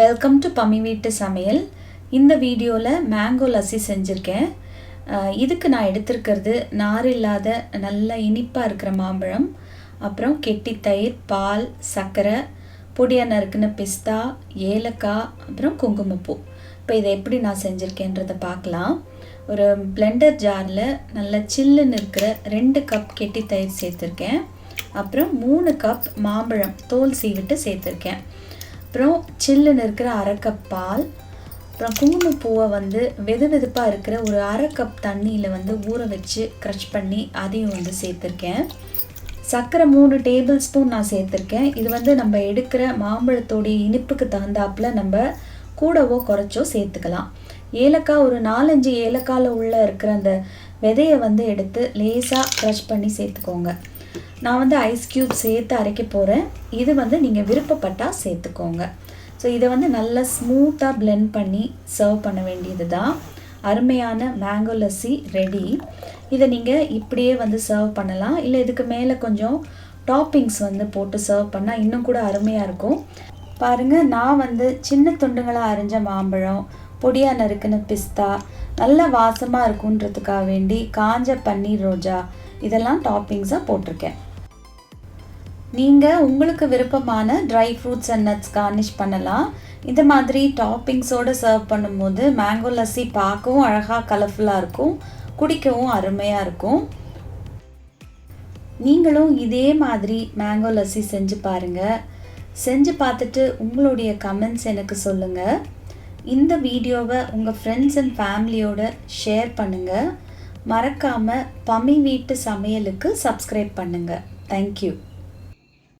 Welcome to பம்மி வீட்டு சமையல். இந்த வீடியோவில் மேங்கோ லஸ்ஸி செஞ்சுருக்கேன். இதுக்கு நான் எடுத்திருக்கிறது நார் இல்லாத நல்ல இனிப்பாக இருக்கிற மாம்பழம், அப்புறம் கெட்டி தயிர், பால், சர்க்கரை, பொடியாக நறுக்குன பிஸ்தா, ஏலக்காய், அப்புறம் குங்குமப்பூ. இப்போ இதை எப்படி நான் செஞ்சுருக்கேன்றதை பார்க்கலாம். ஒரு பிளெண்டர் ஜாரில் நல்ல சில்லுன்னு இருக்கிற 2 கப் கெட்டி தயிர் சேர்த்துருக்கேன். அப்புறம் 3 கப் மாம்பழம் தோல் சீவிட்டு சேர்த்துருக்கேன். அப்புறம் சில்லுன்னு இருக்கிற 1/2 கப் பால், அப்புறம் குங்குமப்பூவை வெது வெதுப்பாக இருக்கிற ஒரு 1/2 கப் தண்ணியில் ஊற வச்சு க்ரஷ் பண்ணி அதையும் சேர்த்துருக்கேன். சர்க்கரை 3 டேபிள் ஸ்பூன் நான் சேர்த்துருக்கேன். இது நம்ம எடுக்கிற மாம்பழத்தோடைய இனிப்புக்கு தகுந்தாப்பில் நம்ம கூடவோ குறைச்சோ சேர்த்துக்கலாம். ஏலக்காய் ஒரு 4-5 ஏலக்காயில் உள்ள இருக்கிற அந்த விதையை எடுத்து லேசாக க்ரஷ் பண்ணி சேர்த்துக்கோங்க. நான் ஐஸ் க்யூப் சேர்த்து அரைக்க போகிறேன். இது நீங்கள் விருப்பப்பட்டால் சேர்த்துக்கோங்க. ஸோ இதை நல்லா ஸ்மூத்தாக பிளெண்ட் பண்ணி சர்வ் பண்ண வேண்டியது தான். அருமையான மேங்கோ லஸ்ஸி ரெடி. இதை நீங்கள் இப்படியே சர்வ் பண்ணலாம், இல்லை இதுக்கு மேலே கொஞ்சம் டாப்பிங்ஸ் போட்டு சர்வ் பண்ணால் இன்னும் கூட அருமையாக இருக்கும். பாருங்கள், நான் சின்ன துண்டுங்களாக அரிஞ்ச மாம்பழம், பொடியாக நறுக்குன பிஸ்தா, நல்ல வாசமாக இருக்குன்றதுக்காக வேண்டி காஞ்ச பன்னீர் ரோஜா இதெல்லாம் டாப்பிங்ஸாக போட்டிருக்கேன். நீங்கள் உங்களுக்கு விருப்பமான dry fruits and nuts Cornish பண்ணலாம். இந்த மாதிரி டாப்பிங்ஸோடு சர்வ் பண்ணும்போது மேங்கோ லஸ்ஸி பார்க்கவும் அழகாக கலர்ஃபுல்லாக இருக்கும், குடிக்கவும் அருமையாக இருக்கும். நீங்களும் இதே மாதிரி மேங்கோ லஸ்ஸி செஞ்சு பாருங்கள். செஞ்சு பார்த்துட்டு உங்களுடைய கமெண்ட்ஸ் எனக்கு சொல்லுங்கள். இந்த வீடியோவை உங்கள் ஃப்ரெண்ட்ஸ் அண்ட் ஃபேமிலியோடு ஷேர் பண்ணுங்கள். மறக்காமல் பம்மி வீட்டு சமையலுக்கு சப்ஸ்கிரைப் பண்ணுங்கள். தேங்க்யூ.